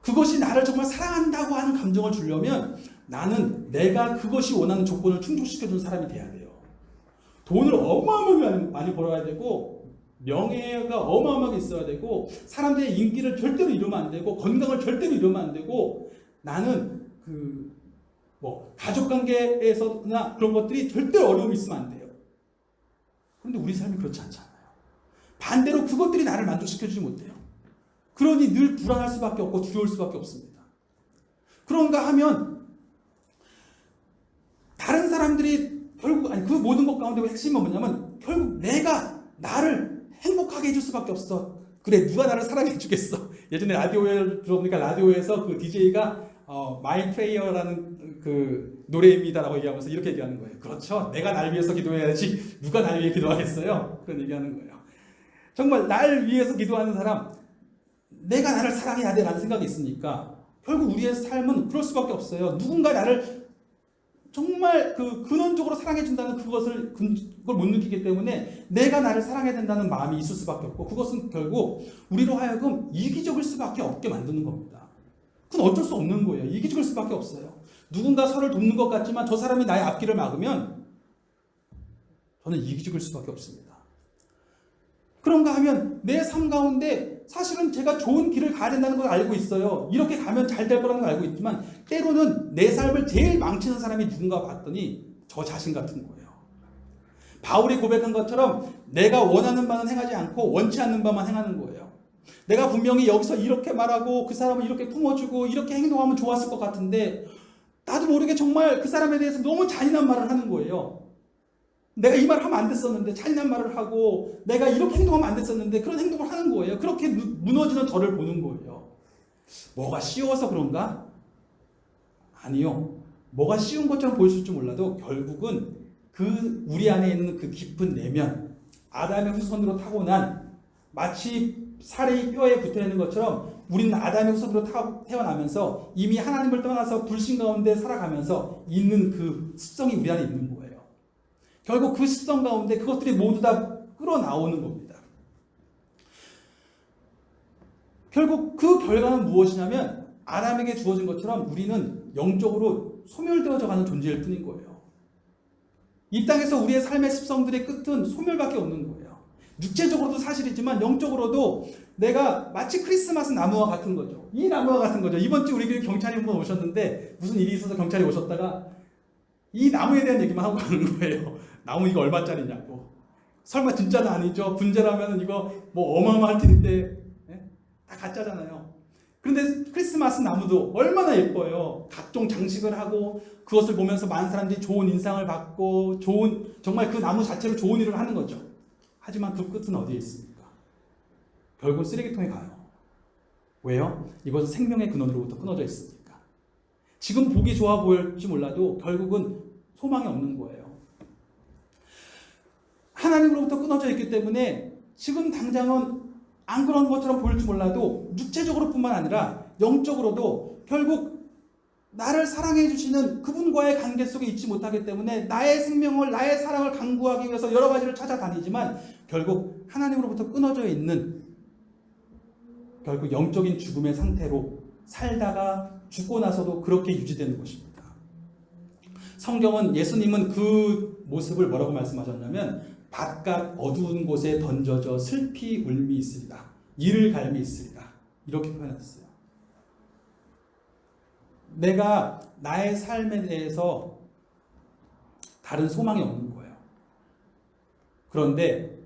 그것이 나를 정말 사랑한다고 하는 감정을 주려면 나는 내가 그것이 원하는 조건을 충족시켜 주는 사람이 돼야 돼요. 돈을 어마어마하게 많이 벌어야 되고 명예가 어마어마하게 있어야 되고 사람들의 인기를 절대로 이루면 안 되고 건강을 절대로 이루면 안 되고 나는 가족관계에서나 그런 것들이 절대로 어려움이 있으면 안 돼요. 그런데 우리 삶이 그렇지 않잖아요. 반대로 그것들이 나를 만족시켜주지 못해요. 그러니 늘 불안할 수밖에 없고 두려울 수밖에 없습니다. 그런가 하면 다른 사람들이 결국 그 모든 것 가운데 핵심은 뭐냐면 결국 내가 나를 행복하게 해줄 수밖에 없어. 그래, 누가 나를 사랑해 주겠어. 예전에 라디오를 들어보니까 라디오에서 그 DJ가 My Prayer라는 그 노래입니다라고 얘기하면서 이렇게 얘기하는 거예요. 그렇죠. 내가 날 위해서 기도해야지 누가 날 위해 기도하겠어요. 그런 얘기하는 거예요. 정말 날 위해서 기도하는 사람, 내가 나를 사랑해야 돼라는 생각이 있으니까 결국 우리의 삶은 그럴 수밖에 없어요. 누군가 나를 정말 근원적으로 사랑해준다는 그걸 못 느끼기 때문에 내가 나를 사랑해야 된다는 마음이 있을 수밖에 없고, 그것은 결국 우리로 하여금 이기적일 수밖에 없게 만드는 겁니다. 그건 어쩔 수 없는 거예요. 이기적일 수밖에 없어요. 누군가 서로를 돕는 것 같지만 저 사람이 나의 앞길을 막으면 저는 이기적일 수밖에 없습니다. 그런가 하면 내 삶 가운데 사실은 제가 좋은 길을 가야 된다는 걸 알고 있어요. 이렇게 가면 잘 될 거라는 걸 알고 있지만 때로는 내 삶을 제일 망치는 사람이 누군가 봤더니 저 자신 같은 거예요. 바울이 고백한 것처럼 내가 원하는 바는 행하지 않고 원치 않는 바만 행하는 거예요. 내가 분명히 여기서 이렇게 말하고 그 사람을 이렇게 품어주고 이렇게 행동하면 좋았을 것 같은데 나도 모르게 정말 그 사람에 대해서 너무 잔인한 말을 하는 거예요. 내가 이 말을 하면 안 됐었는데 잔인한 말을 하고 내가 이렇게 행동하면 안 됐었는데 그런 행동을 하는 거예요. 그렇게 무너지는 저를 보는 거예요. 뭐가 쉬워서 그런가? 아니요. 뭐가 쉬운 것처럼 보였을지 몰라도 결국은 우리 안에 있는 그 깊은 내면, 아담의 후손으로 타고난, 마치 살이 뼈에 붙어있는 것처럼 우리는 아담의 후손으로 태어나면서 이미 하나님을 떠나서 불신 가운데 살아가면서 있는 그 습성이 우리 안에 있는 거예요. 결국 그 습성 가운데 그것들이 모두 다 끌어나오는 겁니다. 결국 그 결과는 무엇이냐면 아담에게 주어진 것처럼 우리는 영적으로 소멸되어져 가는 존재일 뿐인 거예요. 이 땅에서 우리의 삶의 습성들의 끝은 소멸밖에 없는 거예요. 육체적으로도 사실이지만 영적으로도 내가 마치 크리스마스 나무와 같은 거죠. 이 나무와 같은 거죠. 이번 주 우리 교회 경찰이 한 번 오셨는데 무슨 일이 있어서 경찰이 오셨다가 이 나무에 대한 얘기만 하고 가는 거예요. 나무 이거 얼마짜리냐고. 설마 진짜는 아니죠. 분재라면 이거 뭐 어마어마할 텐데. 네? 다 가짜잖아요. 그런데 크리스마스 나무도 얼마나 예뻐요. 각종 장식을 하고 그것을 보면서 많은 사람들이 좋은 인상을 받고 정말 그 나무 자체로 좋은 일을 하는 거죠. 하지만 그 끝은 어디에 있습니까? 결국 쓰레기통에 가요. 왜요? 이것은 생명의 근원으로부터 끊어져 있으니까. 지금 보기 좋아 보일지 몰라도 결국은 소망이 없는 거예요. 하나님으로부터 끊어져 있기 때문에 지금 당장은 안 그런 것처럼 보일지 몰라도 육체적으로뿐만 아니라 영적으로도 결국 나를 사랑해 주시는 그분과의 관계 속에 있지 못하기 때문에 나의 생명을, 나의 사랑을 강구하기 위해서 여러 가지를 찾아다니지만 결국 하나님으로부터 끊어져 있는 결국 영적인 죽음의 상태로 살다가 죽고 나서도 그렇게 유지되는 것입니다. 성경은 예수님은 그 모습을 뭐라고 말씀하셨냐면 바깥 어두운 곳에 던져져 슬피 울미 있으리다. 이를 갈미 있으리다. 이렇게 표현했어요. 내가 나의 삶에 대해서 다른 소망이 없는 거예요. 그런데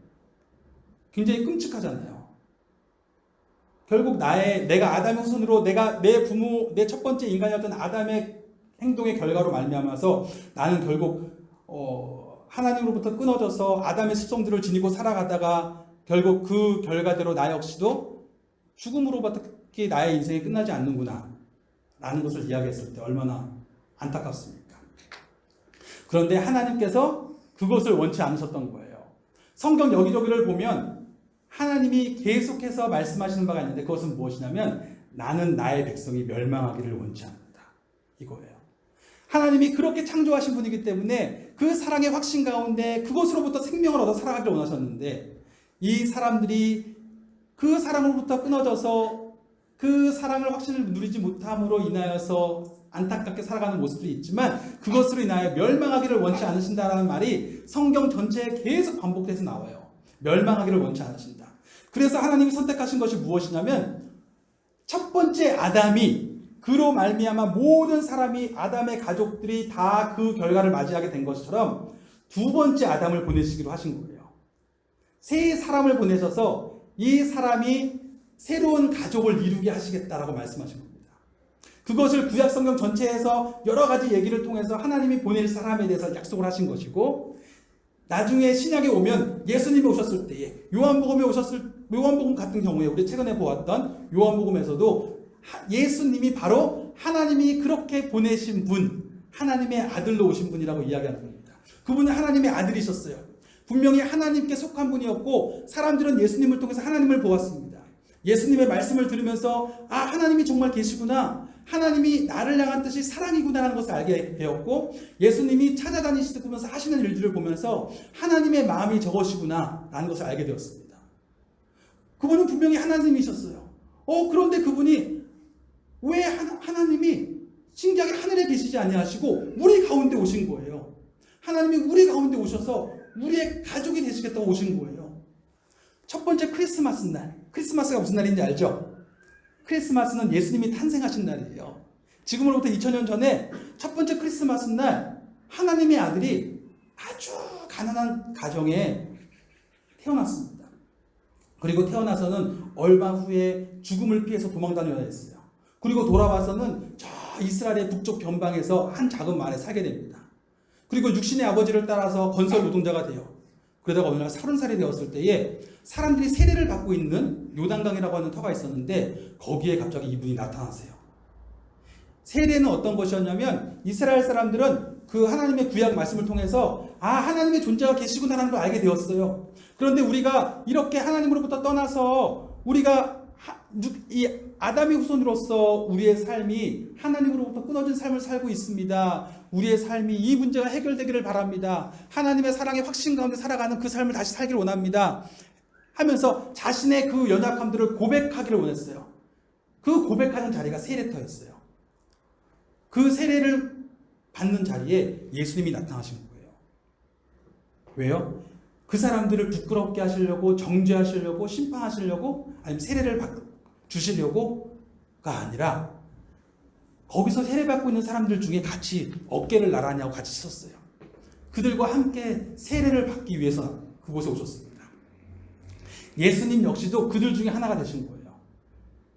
굉장히 끔찍하잖아요. 결국 내가 아담의 후손으로 내 부모, 내 첫 번째 인간이었던 아담의 행동의 결과로 말미암아서 나는 결국 하나님으로부터 끊어져서 아담의 습성들을 지니고 살아가다가 결국 그 결과대로 나 역시도 죽음으로밖에 나의 인생이 끝나지 않는구나 라는 것을 이야기했을 때 얼마나 안타깝습니까? 그런데 하나님께서 그것을 원치 않으셨던 거예요. 성경 여기저기를 보면 하나님이 계속해서 말씀하시는 바가 있는데 그것은 무엇이냐면 나는 나의 백성이 멸망하기를 원치 않는다. 이거예요. 하나님이 그렇게 창조하신 분이기 때문에 그 사랑의 확신 가운데 그것으로부터 생명을 얻어 살아가기를 원하셨는데 이 사람들이 그 사랑으로부터 끊어져서 그 사랑을 확신을 누리지 못함으로 인하여서 안타깝게 살아가는 모습들이 있지만 그것으로 인하여 멸망하기를 원치 않으신다라는 말이 성경 전체에 계속 반복돼서 나와요. 멸망하기를 원치 않으신다. 그래서 하나님이 선택하신 것이 무엇이냐면 첫 번째 아담이 그로 말미암아 모든 사람이 아담의 가족들이 다 그 결과를 맞이하게 된 것처럼 두 번째 아담을 보내시기로 하신 거예요. 세 사람을 보내셔서 이 사람이 새로운 가족을 이루게 하시겠다라고 말씀하신 겁니다. 그것을 구약 성경 전체에서 여러 가지 얘기를 통해서 하나님이 보낼 사람에 대해서 약속을 하신 것이고 나중에 신약에 오면 예수님이 오셨을 때에 요한복음 같은 경우에 우리 최근에 보았던 요한복음에서도 예수님이 바로 하나님이 그렇게 보내신 분, 하나님의 아들로 오신 분이라고 이야기하는 겁니다. 그분은 하나님의 아들이셨어요. 분명히 하나님께 속한 분이었고 사람들은 예수님을 통해서 하나님을 보았습니다. 예수님의 말씀을 들으면서 하나님이 정말 계시구나. 하나님이 나를 향한 뜻이 사랑이구나 하는 것을 알게 되었고 예수님이 찾아다니시면서 하시는 일들을 보면서 하나님의 마음이 저것이구나 라는 것을 알게 되었습니다. 그분은 분명히 하나님이셨어요. 그런데 그분이 왜 하나님이 신기하게 하늘에 계시지 아니하시고 우리 가운데 오신 거예요. 하나님이 우리 가운데 오셔서 우리의 가족이 되시겠다고 오신 거예요. 첫 번째 크리스마스 날. 크리스마스가 무슨 날인지 알죠? 크리스마스는 예수님이 탄생하신 날이에요. 지금으로부터 2000년 전에 첫 번째 크리스마스 날 하나님의 아들이 아주 가난한 가정에 태어났습니다. 그리고 태어나서는 얼마 후에 죽음을 피해서 도망 다녀야 했어요. 그리고 돌아와서는 저 이스라엘의 북쪽 변방에서 한 작은 마을에 살게 됩니다. 그리고 육신의 아버지를 따라서 건설 노동자가 돼요. 그러다가 어느 날 30살이 되었을 때에 사람들이 세례를 받고 있는 요단강이라고 하는 터가 있었는데 거기에 갑자기 이분이 나타나세요. 세례는 어떤 것이었냐면 이스라엘 사람들은 그 하나님의 구약 말씀을 통해서 하나님의 존재가 계시구나라는 걸 알게 되었어요. 그런데 우리가 이렇게 하나님으로부터 떠나서 우리가 이 아담의 후손으로서 우리의 삶이 하나님으로부터 끊어진 삶을 살고 있습니다. 우리의 삶이 이 문제가 해결되기를 바랍니다. 하나님의 사랑의 확신 가운데 살아가는 그 삶을 다시 살기를 원합니다. 하면서 자신의 그 연약함들을 고백하기를 원했어요. 그 고백하는 자리가 세례터였어요. 그 세례를 받는 자리에 예수님이 나타나신 거예요. 왜요? 그 사람들을 부끄럽게 하시려고, 정죄하시려고, 심판하시려고, 아니면 세례를 주시려고가 아니라 거기서 세례받고 있는 사람들 중에 같이 어깨를 나란히 하고 같이 섰어요. 그들과 함께 세례를 받기 위해서 그곳에 오셨습니다. 예수님 역시도 그들 중에 하나가 되신 거예요.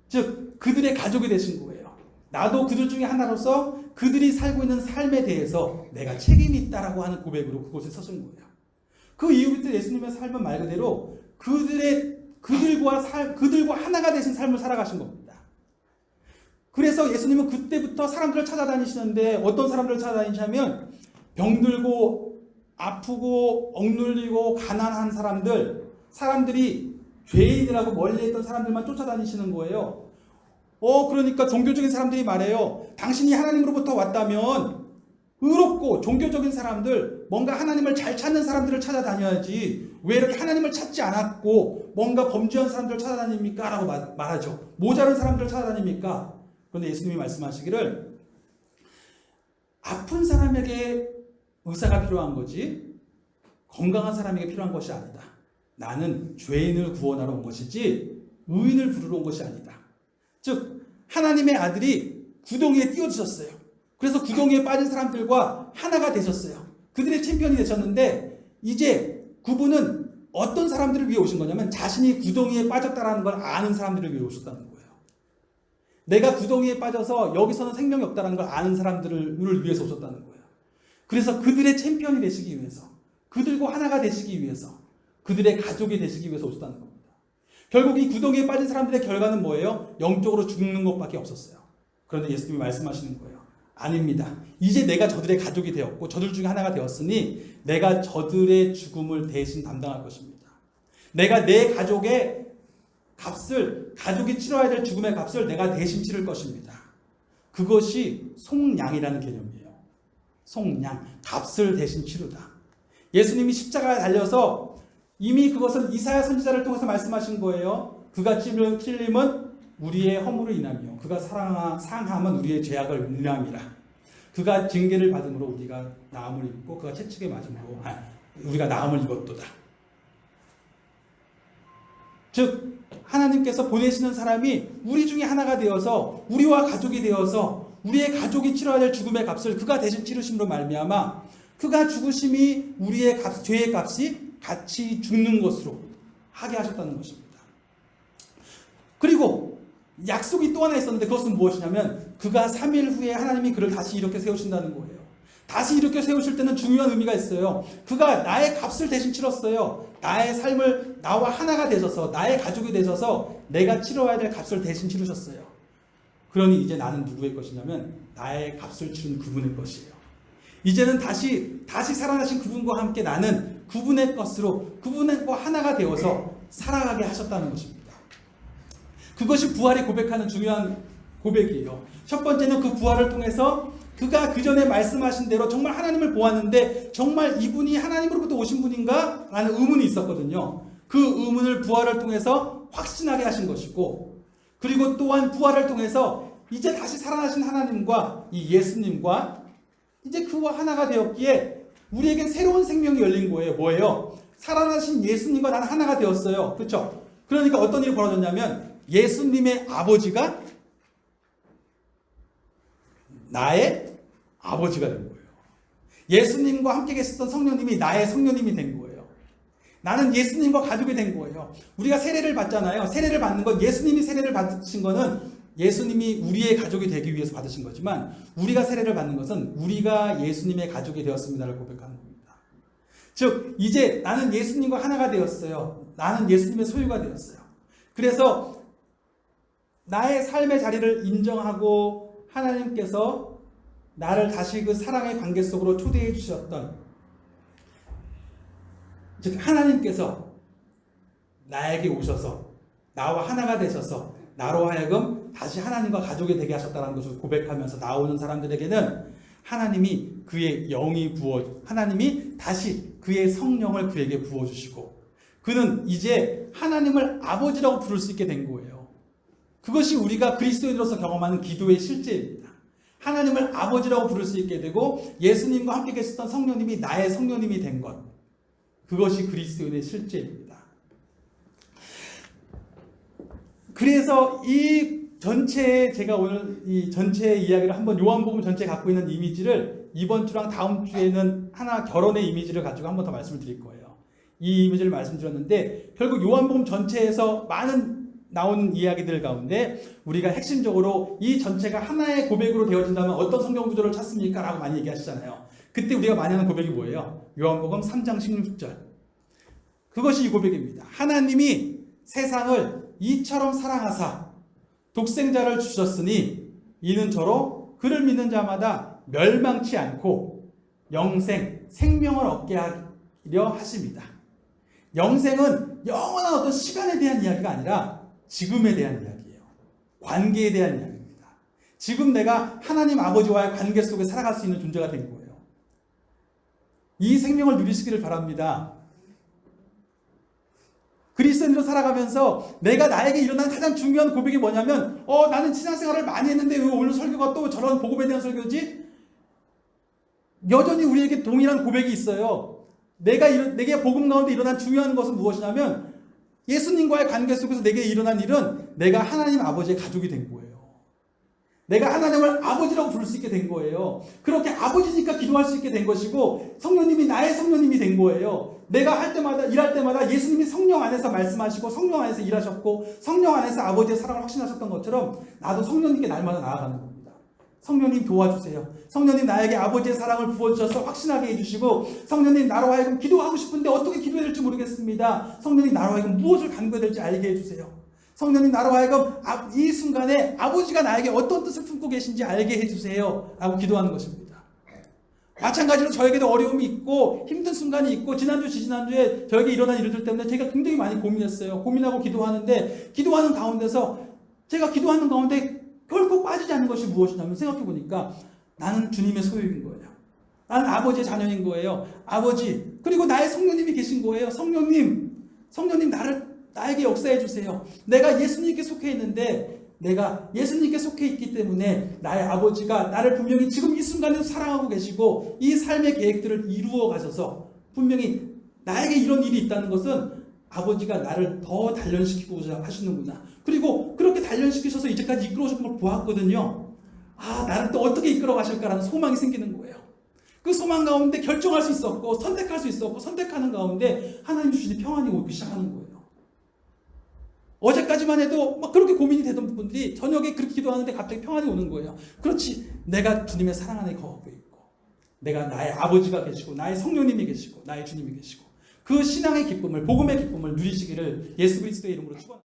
즉 그들의 가족이 되신 거예요. 나도 그들 중에 하나로서 그들이 살고 있는 삶에 대해서 내가 책임이 있다라고 하는 고백으로 그곳에 서신 거예요. 그 이후부터 예수님의 삶은 말 그대로 그들과 하나가 되신 삶을 살아가신 겁니다. 그래서 예수님은 그때부터 사람들을 찾아다니시는데 어떤 사람들을 찾아다니시냐면 병들고 아프고 억눌리고 가난한 사람들이 죄인이라고 멀리했던 사람들만 쫓아다니시는 거예요. 그러니까 종교적인 사람들이 말해요. 당신이 하나님으로부터 왔다면 의롭고 종교적인 사람들, 뭔가 하나님을 잘 찾는 사람들을 찾아다녀야지 왜 이렇게 하나님을 찾지 않았고 뭔가 범죄한 사람들을 찾아다닙니까? 라고 말하죠. 모자른 사람들을 찾아다닙니까? 그런데 예수님이 말씀하시기를 아픈 사람에게 의사가 필요한 거지 건강한 사람에게 필요한 것이 아니다. 나는 죄인을 구원하러 온 것이지 의인을 부르러 온 것이 아니다. 즉 하나님의 아들이 구덩이에 띄워주셨어요. 그래서 구덩이에 빠진 사람들과 하나가 되셨어요. 그들의 챔피언이 되셨는데 이제 그분은 어떤 사람들을 위해 오신 거냐면 자신이 구덩이에 빠졌다는 걸 아는 사람들을 위해 오셨다는 거예요. 내가 구덩이에 빠져서 여기서는 생명이 없다는 걸 아는 사람들을 위해서 오셨다는 거예요. 그래서 그들의 챔피언이 되시기 위해서, 그들과 하나가 되시기 위해서, 그들의 가족이 되시기 위해서 오셨다는 겁니다. 결국 이 구덩이에 빠진 사람들의 결과는 뭐예요? 영적으로 죽는 것밖에 없었어요. 그런데 예수님이 말씀하시는 거예요. 아닙니다. 이제 내가 저들의 가족이 되었고 저들 중에 하나가 되었으니 내가 저들의 죽음을 대신 담당할 것입니다. 내가 내 가족의 값을, 가족이 치러야 될 죽음의 값을 내가 대신 치를 것입니다. 그것이 속량이라는 개념이에요. 속량, 값을 대신 치르다. 예수님이 십자가에 달려서 이미 그것은 이사야 선지자를 통해서 말씀하신 거예요. 그가 찔림은 우리의 허물을 인하며 그가 상함은 우리의 죄악을 인함이라. 그가 징계를 받음으로 우리가 나음을 입고 그가 채찍에 맞음으로 우리가 나음을 입었도다. 즉 하나님께서 보내시는 사람이 우리 중에 하나가 되어서 우리와 가족이 되어서 우리의 가족이 치러야 될 죽음의 값을 그가 대신 치르심으로 말미암아 그가 죽으심이 우리의 죄의 값이 같이 죽는 것으로 하게 하셨다는 것입니다. 그리고 약속이 또 하나 있었는데 그것은 무엇이냐면 그가 3일 후에 하나님이 그를 다시 이렇게 세우신다는 거예요. 다시 이렇게 세우실 때는 중요한 의미가 있어요. 그가 나의 값을 대신 치렀어요. 나의 삶을 나와 하나가 되셔서 나의 가족이 되셔서 내가 치러야 될 값을 대신 치르셨어요. 그러니 이제 나는 누구의 것이냐면 나의 값을 치른 그분의 것이에요. 이제는 다시 살아나신 그분과 함께 나는 그분의 것으로 그분과 하나가 되어서 살아가게 하셨다는 것입니다. 그것이 부활이 고백하는 중요한 고백이에요. 첫 번째는 그 부활을 통해서 그가 그 전에 말씀하신 대로 정말 하나님을 보았는데 정말 이분이 하나님으로부터 오신 분인가? 라는 의문이 있었거든요. 그 의문을 부활을 통해서 확신하게 하신 것이고 그리고 또한 부활을 통해서 이제 다시 살아나신 하나님과 이 예수님과 이제 그와 하나가 되었기에 우리에겐 새로운 생명이 열린 거예요. 뭐예요? 살아나신 예수님과 나는 하나가 되었어요. 그렇죠? 그러니까 어떤 일이 벌어졌냐면 예수님의 아버지가 나의 아버지가 된 거예요. 예수님과 함께 계셨던 성령님이 나의 성령님이 된 거예요. 나는 예수님과 가족이 된 거예요. 우리가 세례를 받잖아요. 세례를 받는 건 예수님이 세례를 받으신 거는 예수님이 우리의 가족이 되기 위해서 받으신 거지만 우리가 세례를 받는 것은 우리가 예수님의 가족이 되었습니다를 고백하는 겁니다. 즉 이제 나는 예수님과 하나가 되었어요. 나는 예수님의 소유가 되었어요. 그래서 나의 삶의 자리를 인정하고 하나님께서 나를 다시 그 사랑의 관계 속으로 초대해 주셨던 즉 하나님께서 나에게 오셔서 나와 하나가 되셔서 나로 하여금 다시 하나님과 가족이 되게 하셨다는 것을 고백하면서 나오는 사람들에게는 하나님이 하나님이 다시 그의 성령을 그에게 부어주시고 그는 이제 하나님을 아버지라고 부를 수 있게 된 거예요. 그것이 우리가 그리스도인으로서 경험하는 기도의 실제입니다. 하나님을 아버지라고 부를 수 있게 되고 예수님과 함께 계셨던 성령님이 나의 성령님이 된 것. 그것이 그리스도인의 실제입니다. 그래서 이 전체의 제가 오늘 이 전체의 이야기를 한번 요한복음 전체에 갖고 있는 이미지를 이번 주랑 다음 주에는 하나 결혼의 이미지를 가지고 한번 더 말씀을 드릴 거예요. 이 이미지를 말씀드렸는데 결국 요한복음 전체에서 많은 나오는 이야기들 가운데 우리가 핵심적으로 이 전체가 하나의 고백으로 되어진다면 어떤 성경 구조를 찾습니까? 라고 많이 얘기하시잖아요. 그때 우리가 많이 하는 고백이 뭐예요? 요한복음 3장 16절. 그것이 이 고백입니다. 하나님이 세상을 이처럼 사랑하사 독생자를 주셨으니 이는 저로 그를 믿는 자마다 멸망치 않고 영생, 생명을 얻게 하려 하십니다. 영생은 영원한 어떤 시간에 대한 이야기가 아니라 지금에 대한 이야기예요. 관계에 대한 이야기입니다. 지금 내가 하나님 아버지와의 관계 속에 살아갈 수 있는 존재가 된 거예요. 이 생명을 누리시기를 바랍니다. 그리스도인으로 살아가면서 내가 나에게 일어난 가장 중요한 고백이 뭐냐면 나는 신앙생활을 많이 했는데 왜 오늘 설교가 또 저런 복음에 대한 설교지? 여전히 우리에게 동일한 고백이 있어요. 내게 복음 가운데 일어난 중요한 것은 무엇이냐면 예수님과의 관계 속에서 내게 일어난 일은 내가 하나님 아버지의 가족이 된 거예요. 내가 하나님을 아버지라고 부를 수 있게 된 거예요. 그렇게 아버지니까 기도할 수 있게 된 것이고 성령님이 나의 성령님이 된 거예요. 내가 할 때마다 일할 때마다 예수님이 성령 안에서 말씀하시고 성령 안에서 일하셨고 성령 안에서 아버지의 사랑을 확신하셨던 것처럼 나도 성령님께 날마다 나아가는 겁니다. 성령님 도와주세요. 성령님 나에게 아버지의 사랑을 부어주셔서 확신하게 해주시고 성령님 나로 하여금 기도하고 싶은데 어떻게 기도해야 될지 모르겠습니다. 성령님 나로 하여금 무엇을 간구해야 될지 알게 해주세요. 성령님 나로 하여금 이 순간에 아버지가 나에게 어떤 뜻을 품고 계신지 알게 해주세요 라고 기도하는 것입니다. 마찬가지로 저에게도 어려움이 있고 힘든 순간이 있고 지난주에 저에게 일어난 일들 때문에 제가 굉장히 많이 고민했어요. 고민하고 기도하는데 기도하는 가운데서 제가 기도하는 가운데 결코 빠지지 않는 것이 무엇이냐면 생각해보니까 나는 주님의 소유인 거예요. 나는 아버지의 자녀인 거예요. 아버지 그리고 나의 성령님이 계신 거예요. 성령님 나에게 역사해 주세요. 내가 예수님께 속해 있는데 내가 예수님께 속해 있기 때문에 나의 아버지가 나를 분명히 지금 이 순간에도 사랑하고 계시고 이 삶의 계획들을 이루어 가셔서 분명히 나에게 이런 일이 있다는 것은 아버지가 나를 더 단련시키고자 하시는구나. 그리고 그렇게 단련시키셔서 이제까지 이끌어오신 걸 보았거든요. 나를 또 어떻게 이끌어 가실까라는 소망이 생기는 거예요. 그 소망 가운데 결정할 수 있었고 선택할 수 있었고 선택하는 가운데 하나님 주시는 평안이 오기 시작하는 거예요. 어제까지만 해도 막 그렇게 고민이 되던 분들이 저녁에 그렇게 기도하는데 갑자기 평안이 오는 거예요. 그렇지. 내가 주님의 사랑 안에 거하고 있고 내가 나의 아버지가 계시고 나의 성령님이 계시고 나의 주님이 계시고 그 신앙의 기쁨을 복음의 기쁨을 누리시기를 예수 그리스도의 이름으로 축원합니다.